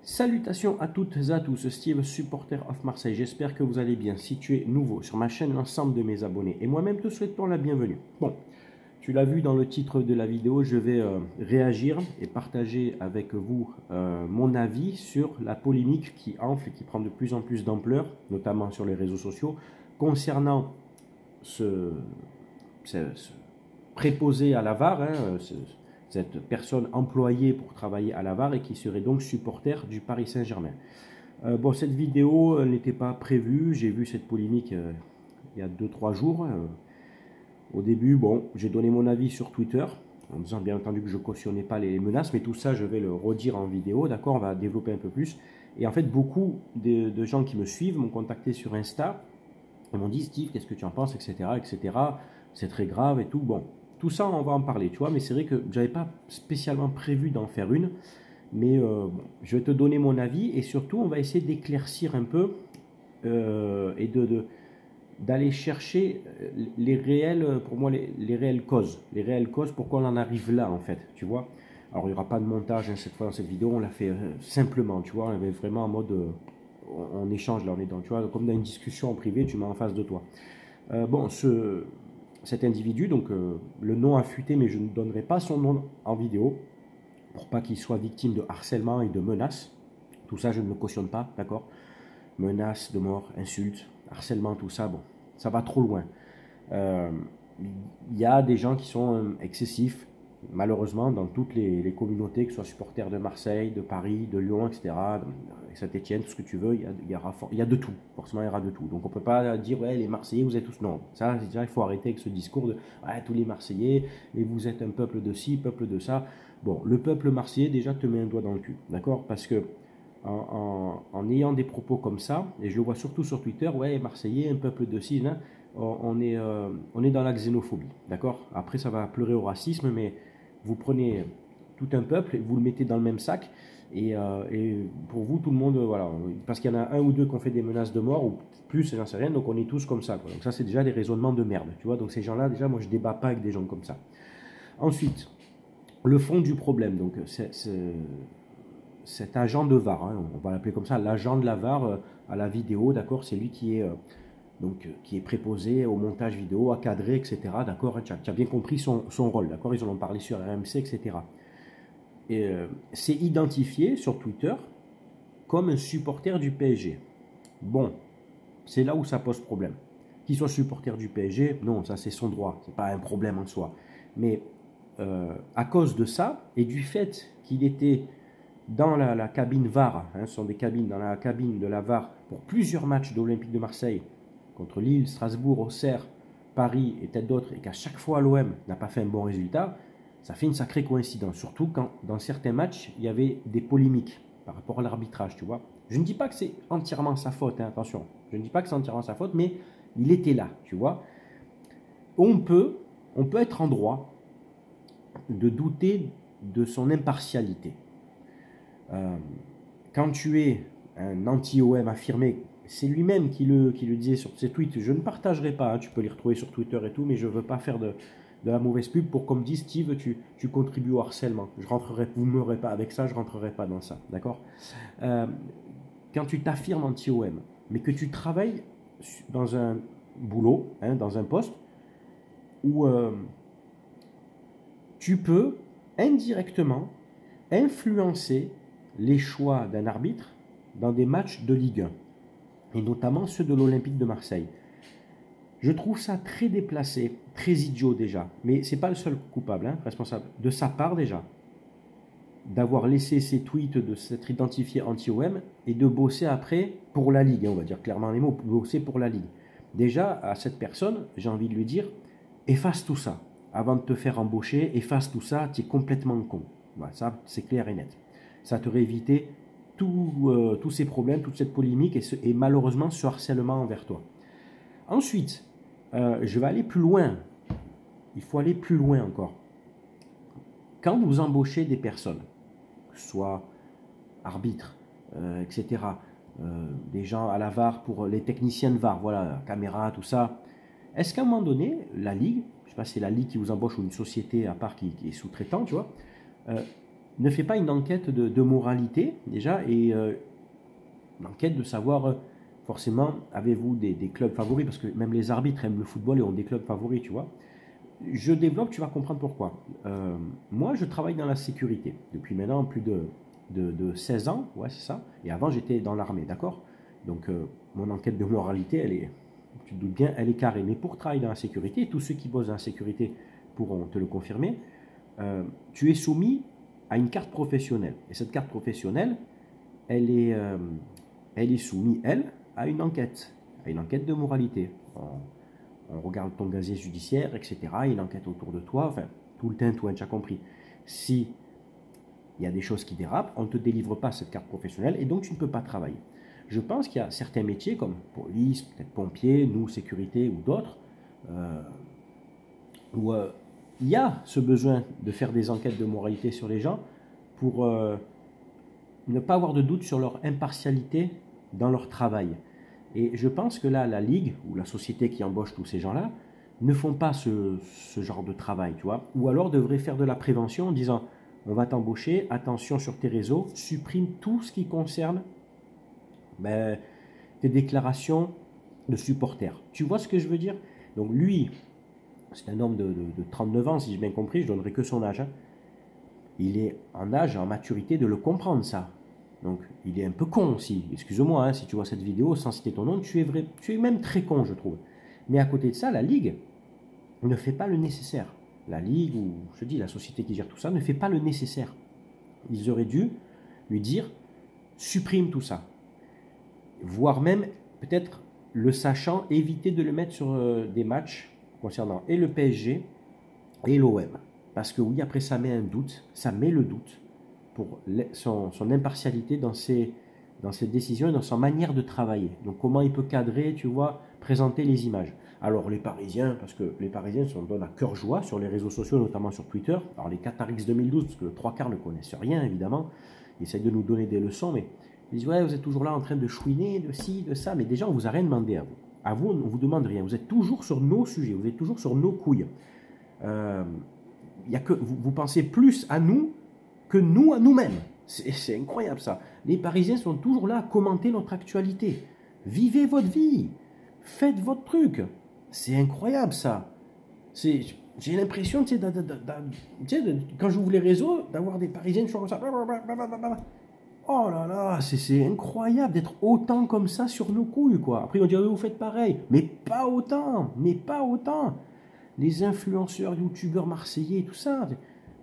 Salutations à toutes et à tous, Steve, supporter of Marseille. J'espère que vous allez bien. Si tu es nouveau sur ma chaîne, l'ensemble de mes abonnés et moi-même te souhaitons la bienvenue. Bon, tu l'as vu dans le titre de la vidéo, je vais réagir et partager avec vous mon avis sur la polémique qui enfle et qui prend de plus en plus d'ampleur, notamment sur les réseaux sociaux, concernant ce préposé à la VAR, cette personne employée pour travailler à la VAR et qui serait donc supporter du Paris Saint-Germain. Bon, cette vidéo n'était pas prévue, j'ai vu cette polémique il y a 2-3 jours. Au début, bon, j'ai donné mon avis sur Twitter, en disant bien entendu que je ne cautionnais pas les menaces, mais tout ça je vais le redire en vidéo, d'accord, on va développer un peu plus. Et en fait, beaucoup de gens qui me suivent m'ont contacté sur Insta, et m'ont dit, Steve, qu'est-ce que tu en penses, etc., etc., c'est très grave et tout. Bon, tout ça, on va en parler, tu vois, mais c'est vrai que je n'avais pas spécialement prévu d'en faire une, mais bon, je vais te donner mon avis, et surtout, on va essayer d'éclaircir un peu, et d'aller chercher les réelles, pour moi, les réelles causes, pourquoi on en arrive là, en fait, tu vois. Alors, il n'y aura pas de montage cette fois dans cette vidéo, on l'a fait simplement, tu vois, on avait vraiment en mode, on échange là, on est dans, tu vois, comme dans une discussion en privé, tu mets en face de toi. Bon, cet individu, donc le nom affûté, mais je ne donnerai pas son nom en vidéo, pour pas qu'il soit victime de harcèlement et de menaces. Tout ça, je ne le cautionne pas, d'accord? Menaces de mort, insultes, harcèlement, tout ça, bon, ça va trop loin. Il y a des gens qui sont excessifs, malheureusement, dans toutes les communautés, que ce soit supporters de Marseille, de Paris, de Lyon, etc., Saint-Etienne, tout ce que tu veux, il y a de tout, forcément il y aura de tout. Donc on ne peut pas dire, ouais, les Marseillais, vous êtes tous... Non, ça, déjà, il faut arrêter avec ce discours de, ouais, tous les Marseillais, et vous êtes un peuple de ci, peuple de ça. Bon, le peuple marseillais, déjà, te met un doigt dans le cul, d'accord? Parce que en ayant des propos comme ça, et je le vois surtout sur Twitter, ouais, Marseillais, un peuple de ci, hein, on est dans la xénophobie, d'accord? Après, ça va pleurer au racisme, mais vous prenez tout un peuple et vous le mettez dans le même sac, et pour vous, tout le monde, voilà, parce qu'il y en a un ou deux qui ont fait des menaces de mort, ou plus, j'en sais rien, donc on est tous comme ça, quoi. Donc ça, c'est déjà des raisonnements de merde, tu vois? Donc ces gens-là, déjà, moi, je débat pas avec des gens comme ça. Ensuite, le fond du problème, donc cet agent de VAR, hein, on va l'appeler comme ça, l'agent de la VAR à la vidéo, d'accord, c'est lui qui est, qui est préposé au montage vidéo, à cadrer, etc., d'accord, tu as bien compris son rôle, d'accord, ils en ont parlé sur RMC, etc. Et c'est identifié sur Twitter comme un supporter du PSG. Bon, c'est là où ça pose problème. Qu'il soit supporter du PSG, non, ça c'est son droit, c'est pas un problème en soi. Mais à cause de ça, et du fait qu'il était dans la cabine VAR, hein, ce sont des cabines, dans la cabine de la VAR pour plusieurs matchs de l'Olympique de Marseille, contre Lille, Strasbourg, Auxerre, Paris et peut-être d'autres, et qu'à chaque fois l'OM n'a pas fait un bon résultat, ça fait une sacrée coïncidence, surtout quand dans certains matchs, il y avait des polémiques par rapport à l'arbitrage, tu vois. Je ne dis pas que c'est entièrement sa faute, hein, attention, je ne dis pas que c'est entièrement sa faute, mais il était là, tu vois. On peut être en droit de douter de son impartialité. Quand tu es un anti-OM affirmé, c'est lui-même qui le disait sur ses tweets, je ne partagerai pas, hein, tu peux les retrouver sur Twitter et tout, mais je ne veux pas faire de la mauvaise pub pour, comme dit Steve, tu contribues au harcèlement. Je rentrerai, vous ne m'aurez pas avec ça, je ne rentrerai pas dans ça, d'accord? Quand tu t'affirmes anti-OM, mais que tu travailles dans un boulot, hein, dans un poste, où tu peux indirectement influencer les choix d'un arbitre dans des matchs de Ligue 1, et notamment ceux de l'Olympique de Marseille. Je trouve ça très déplacé, très idiot déjà, mais ce n'est pas le seul coupable, hein, responsable, de sa part déjà, d'avoir laissé ses tweets, de s'être identifié anti-OM, et de bosser après pour la Ligue, on va dire clairement les mots, bosser pour la Ligue. Déjà, à cette personne, j'ai envie de lui dire, efface tout ça. Avant de te faire embaucher, efface tout ça, tu es complètement con. Voilà, ça, c'est clair et net. Ça t'aurait évité tous ces problèmes, toute cette polémique et malheureusement ce harcèlement envers toi. Ensuite, je vais aller plus loin. Il faut aller plus loin encore. Quand vous embauchez des personnes, que ce soit arbitres, etc., des gens à la VAR pour les techniciens de VAR, voilà, caméra, tout ça, est-ce qu'à un moment donné, la Ligue, je ne sais pas si c'est la Ligue qui vous embauche ou une société à part qui est sous-traitant, tu vois, ne fait pas une enquête de moralité, déjà, et une enquête de savoir, forcément, avez-vous des clubs favoris, parce que même les arbitres aiment le football et ont des clubs favoris, tu vois. Je développe, tu vas comprendre pourquoi. Moi, je travaille dans la sécurité depuis maintenant plus de 16 ans, ouais, c'est ça. Et avant, j'étais dans l'armée, d'accord? Donc, mon enquête de moralité, elle est, tu te doutes bien, elle est carrée. Mais pour travailler dans la sécurité, tous ceux qui bossent dans la sécurité pourront te le confirmer, tu es soumis à une carte professionnelle. Et cette carte professionnelle, elle est soumise, elle, à une enquête de moralité. On regarde ton casier judiciaire, etc. Il y a une enquête autour de toi, enfin, tout le tintouin, tu as compris. Si il y a des choses qui dérapent, on ne te délivre pas cette carte professionnelle et donc tu ne peux pas travailler. Je pense qu'il y a certains métiers comme police, peut-être pompier, nous, sécurité ou d'autres, où il y a ce besoin de faire des enquêtes de moralité sur les gens pour ne pas avoir de doute sur leur impartialité dans leur travail. Et je pense que là, la Ligue, ou la société qui embauche tous ces gens-là, ne font pas ce genre de travail, tu vois. Ou alors devraient faire de la prévention en disant, on va t'embaucher, attention sur tes réseaux, supprime tout ce qui concerne tes déclarations de supporters. Tu vois ce que je veux dire? Donc lui, c'est un homme de 39 ans, si j'ai bien compris, je ne donnerai que son âge. Hein. Il est en âge, en maturité de le comprendre, ça. Donc, il est un peu con aussi. Excuse-moi, hein, si tu vois cette vidéo, sans citer ton nom, tu es même très con, je trouve. Mais à côté de ça, la Ligue ne fait pas le nécessaire. La Ligue, ou je dis la société qui gère tout ça, ne fait pas le nécessaire. Ils auraient dû lui dire, supprime tout ça. Voire même, peut-être, le sachant, éviter de le mettre sur des matchs concernant et le PSG et l'OM. Parce que oui, après, ça met un doute, ça met le doute pour son impartialité dans ses décisions et dans sa manière de travailler. Donc comment il peut cadrer, tu vois, présenter les images. Alors les Parisiens, parce que les Parisiens s'en donnent à cœur joie sur les réseaux sociaux, notamment sur Twitter. Alors les Qatarix 2012, parce que 3/4 ne connaissent rien évidemment, ils essayent de nous donner des leçons, mais ils disent ouais, vous êtes toujours là en train de chouiner, de ci, de ça, mais déjà on vous a rien demandé à vous. À vous, on ne vous demande rien. Vous êtes toujours sur nos sujets, vous êtes toujours sur nos couilles. Y a que, vous pensez plus à nous que nous à nous-mêmes. C'est incroyable ça. Les Parisiens sont toujours là à commenter notre actualité. Vivez votre vie. Faites votre truc. C'est incroyable ça. J'ai l'impression, tu sais, quand j'ouvre les réseaux, d'avoir des Parisiens comme ça. Oh là là, c'est incroyable d'être autant comme ça sur nos couilles, quoi. Après, on dirait, vous faites pareil. Mais pas autant. Mais pas autant. Les influenceurs, youtubeurs marseillais, tout ça.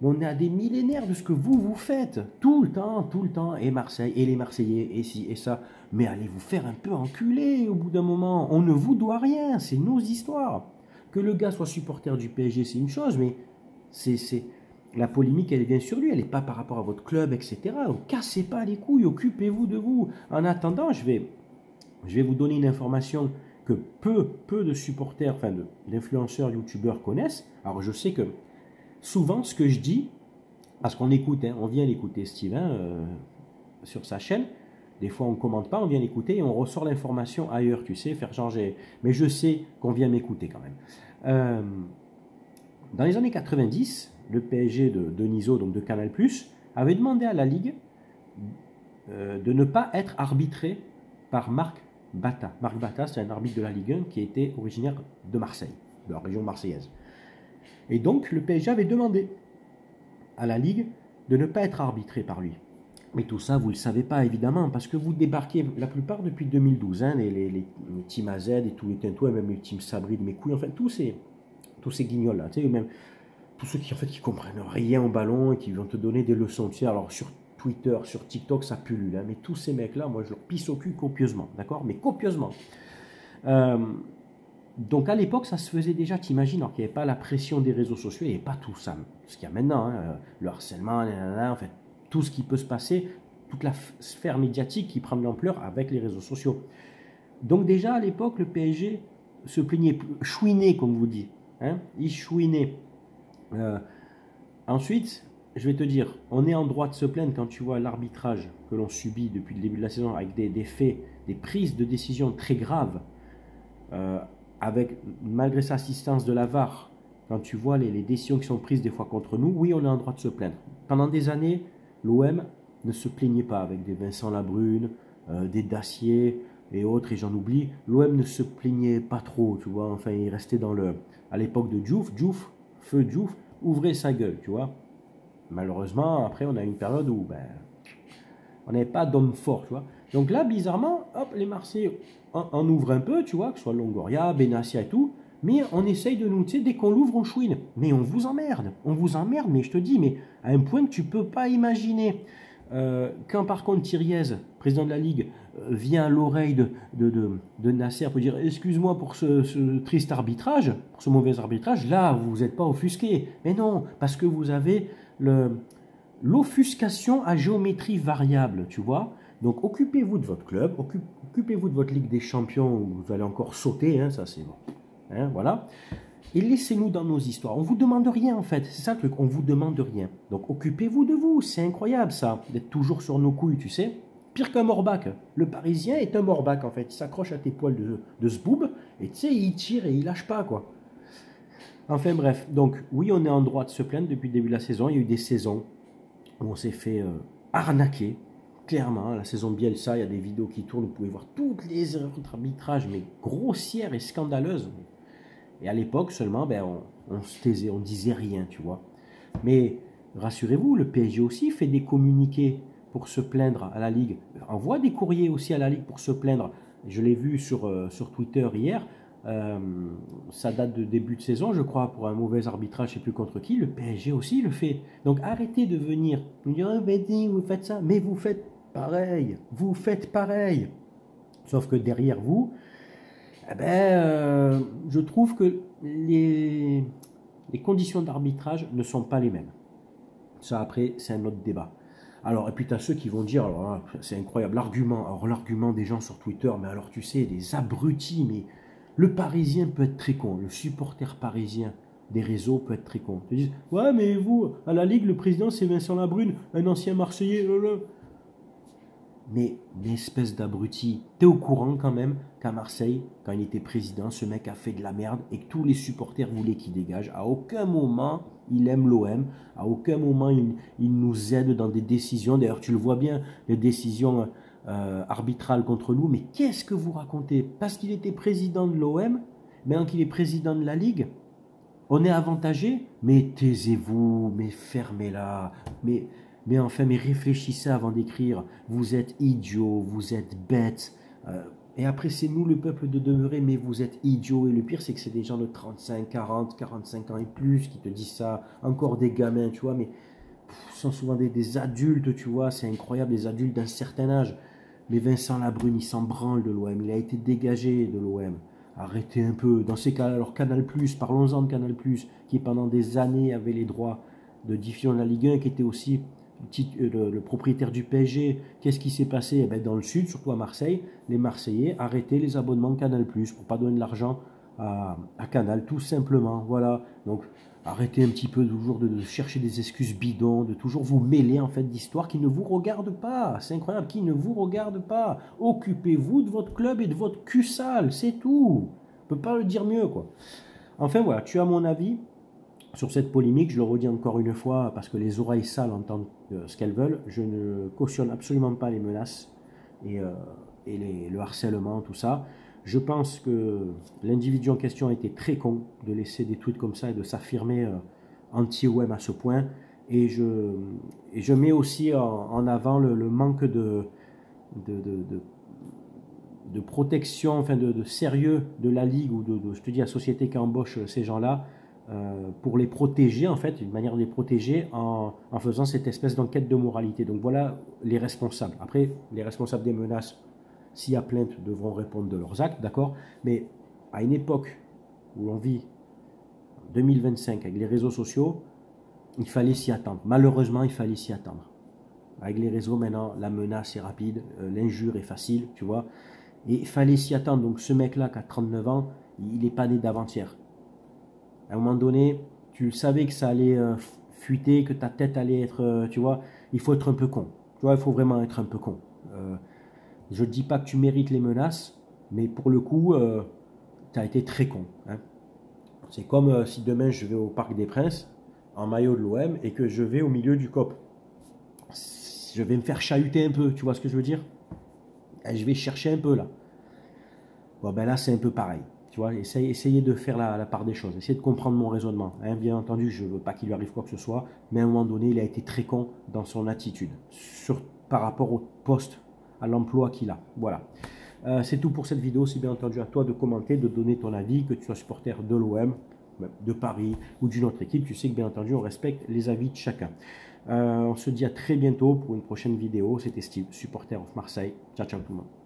On est à des millénaires de ce que vous faites. Tout le temps. Et Marseille, et les Marseillais, et ci, et ça. Mais allez vous faire un peu enculer au bout d'un moment. On ne vous doit rien. C'est nos histoires. Que le gars soit supporter du PSG, c'est une chose, mais la polémique, elle vient sur lui. Elle n'est pas par rapport à votre club, etc. Cassez pas les couilles. Occupez-vous de vous. En attendant, je vais vous donner une information que peu de supporters, enfin d'influenceurs, youtubeurs connaissent. Alors je sais que souvent ce que je dis, parce qu'on écoute, hein, on vient l'écouter Steve sur sa chaîne, des fois on ne commente pas, on vient l'écouter et on ressort l'information ailleurs, tu sais, faire changer. Mais je sais qu'on vient m'écouter quand même. Dans les années 90, le PSG de Denisot, donc de Canal+, avait demandé à la Ligue de ne pas être arbitré par Marc Bata. Marc Bata, c'est un arbitre de la Ligue 1 qui était originaire de Marseille, de la région marseillaise. Et donc, le PSG avait demandé à la Ligue de ne pas être arbitré par lui. Mais tout ça, vous ne le savez pas, évidemment, parce que vous débarquez, la plupart depuis 2012, hein, les Team AZ et tous les tintouins, même les Team Sabri de mes couilles, enfin, tous ces guignols-là, tu sais, même tous ceux qui comprennent rien au ballon et qui vont te donner des leçons, tu sais, alors sur Twitter, sur TikTok, ça pullule, hein, mais tous ces mecs-là, moi, je leur pisse au cul copieusement, d'accord? Mais copieusement. Donc à l'époque, ça se faisait déjà, t'imagines, alors qu'il n'y avait pas la pression des réseaux sociaux, il n'y avait pas tout ça, ce qu'il y a maintenant, hein, le harcèlement, en fait, tout ce qui peut se passer, toute la sphère médiatique qui prend de l'ampleur avec les réseaux sociaux. Donc déjà à l'époque, le PSG se plaignait, chouinait comme vous dites, hein, il chouinait. Ensuite, je vais te dire, on est en droit de se plaindre quand tu vois l'arbitrage que l'on subit depuis le début de la saison avec des faits, des prises de décision très graves, avec malgré sa assistance de la VAR, quand tu vois les décisions qui sont prises des fois contre nous, oui, on est en droit de se plaindre. Pendant des années, l'OM ne se plaignait pas avec des Vincent Labrune, des Dacier et autres, et j'en oublie. L'OM ne se plaignait pas trop, tu vois. Enfin, il restait dans le... À l'époque de Diouf, feu Diouf, ouvrait sa gueule, tu vois. Malheureusement, après, on a une période où ben, on n'avait pas d'homme fort, tu vois. Donc là, bizarrement, hop, les Marseillais en ouvrent un peu, tu vois, que ce soit Longoria, Benassia et tout, mais on essaye de nous, tu sais, dès qu'on l'ouvre, on chouine. Mais on vous emmerde, mais je te dis, mais à un point que tu ne peux pas imaginer. Quand par contre Thiriez, président de la Ligue, vient à l'oreille de Nasser pour dire excuse-moi pour ce triste arbitrage, pour ce mauvais arbitrage, là vous n'êtes pas offusqué. Mais non, parce que vous avez l'offuscation à géométrie variable, tu vois. Donc occupez-vous de votre club, occupez-vous de votre Ligue des Champions, où vous allez encore sauter, hein, ça c'est bon. Hein, voilà. Et laissez-nous dans nos histoires. On ne vous demande rien en fait, c'est ça le truc, on ne vous demande rien. Donc occupez-vous de vous, c'est incroyable ça, d'être toujours sur nos couilles, tu sais. Pire qu'un morbac. Le Parisien est un morbac en fait, il s'accroche à tes poils de zboob, et tu sais, il tire et il lâche pas quoi. Enfin bref, donc oui, on est en droit de se plaindre depuis le début de la saison. Il y a eu des saisons où on s'est fait arnaquer, clairement. La saison Bielsa, il y a des vidéos qui tournent, vous pouvez voir toutes les erreurs d'arbitrage, mais grossières et scandaleuses. Et à l'époque seulement, ben, on se taisait, on disait rien, tu vois. Mais rassurez-vous, le PSG aussi fait des communiqués pour se plaindre à la Ligue. Envoie des courriers aussi à la Ligue pour se plaindre. Je l'ai vu sur Twitter hier. Ça date de début de saison, je crois, pour un mauvais arbitrage, je ne sais plus contre qui. Le PSG aussi le fait. Donc arrêtez de venir nous dire, oh, vous faites ça, mais vous faites pareil. Vous faites pareil. Sauf que derrière vous, eh ben, je trouve que les conditions d'arbitrage ne sont pas les mêmes. Ça, après, c'est un autre débat. Alors, et puis tu as ceux qui vont dire, alors c'est incroyable, l'argument, alors l'argument des gens sur Twitter, mais alors tu sais, des abrutis, mais le Parisien peut être très con, le supporter parisien des réseaux peut être très con. Ils disent, ouais, mais vous, à la Ligue, le président, c'est Vincent Labrune, un ancien Marseillais, Mais espèce d'abruti, t'es au courant quand même qu'à Marseille, quand il était président, ce mec a fait de la merde et que tous les supporters voulaient qu'il dégage. À aucun moment, il aime l'OM. À aucun moment, il nous aide dans des décisions. D'ailleurs, tu le vois bien, les décisions arbitrales contre nous. Mais qu'est-ce que vous racontez? Parce qu'il était président de l'OM, maintenant qu'il est président de la Ligue, on est avantagé? Mais taisez-vous, mais fermez-la, mais enfin, mais réfléchissez avant d'écrire. Vous êtes idiots, vous êtes bêtes. Et après, c'est nous, le peuple, de demeurer, mais vous êtes idiots. Et le pire, c'est que c'est des gens de 35, 40, 45 ans et plus qui te disent ça. Encore des gamins, tu vois, mais ce sont souvent des adultes, tu vois. C'est incroyable, des adultes d'un certain âge. Mais Vincent Labrune, il s'en branle de l'OM. Il a été dégagé de l'OM. Arrêtez un peu. Dans ces cas, alors Canal+, parlons-en de Canal+, qui pendant des années avait les droits de diffusion de la Ligue 1, qui était aussi le propriétaire du PSG. Qu'est-ce qui s'est passé? Eh ben, dans le sud, surtout à Marseille, les Marseillais arrêtaient les abonnements Canal+, pour pas donner de l'argent à Canal, tout simplement. Voilà. Donc, arrêtez un petit peu toujours de chercher des excuses bidons, de toujours vous mêler en fait d'histoires qui ne vous regardent pas. C'est incroyable, qui ne vous regardent pas. Occupez-vous de votre club et de votre cul sale, c'est tout. On peut pas le dire mieux, quoi. Enfin, voilà, tu as mon avis sur cette polémique. Je le redis encore une fois, parce que les oreilles sales entendent ce qu'elles veulent. Je ne cautionne absolument pas les menaces et le harcèlement, tout ça. Je pense que l'individu en question a été très con de laisser des tweets comme ça et de s'affirmer anti-OM à ce point. Et je mets aussi en avant le manque de protection, enfin de sérieux de la Ligue ou je te dis, la société qui embauche ces gens-là, pour les protéger, en fait, une manière de les protéger en faisant cette espèce d'enquête de moralité. Donc voilà les responsables. Après, les responsables des menaces, s'il y a plainte, devront répondre de leurs actes, d'accord? Mais à une époque où l'on vit, 2025, avec les réseaux sociaux, il fallait s'y attendre. Malheureusement, il fallait s'y attendre. Avec les réseaux, maintenant, la menace est rapide, l'injure est facile, tu vois. Et il fallait s'y attendre. Donc ce mec-là, qui a 39 ans, il n'est pas né d'avant-hier. À un moment donné, tu savais que ça allait fuiter, que ta tête allait être, tu vois, il faut être un peu con. Tu vois, il faut vraiment être un peu con. Je ne dis pas que tu mérites les menaces, mais pour le coup, tu as été très con. Hein. C'est comme si demain je vais au Parc des Princes, en maillot de l'OM, et que je vais au milieu du COP. je vais me faire chahuter un peu, tu vois ce que je veux dire? Et je vais chercher un peu là. Bon, ben là, c'est un peu pareil. Tu vois, essayez de faire la part des choses. Essayez de comprendre mon raisonnement. Hein. Bien entendu, je ne veux pas qu'il lui arrive quoi que ce soit, mais à un moment donné, il a été très con dans son attitude par rapport au poste, à l'emploi qu'il a. Voilà. C'est tout pour cette vidéo. C'est bien entendu à toi de commenter, de donner ton avis, que tu sois supporter de l'OM, de Paris ou d'une autre équipe. Tu sais que bien entendu, on respecte les avis de chacun. On se dit à très bientôt pour une prochaine vidéo. C'était Steve, supporter of Marseille. Ciao, ciao tout le monde.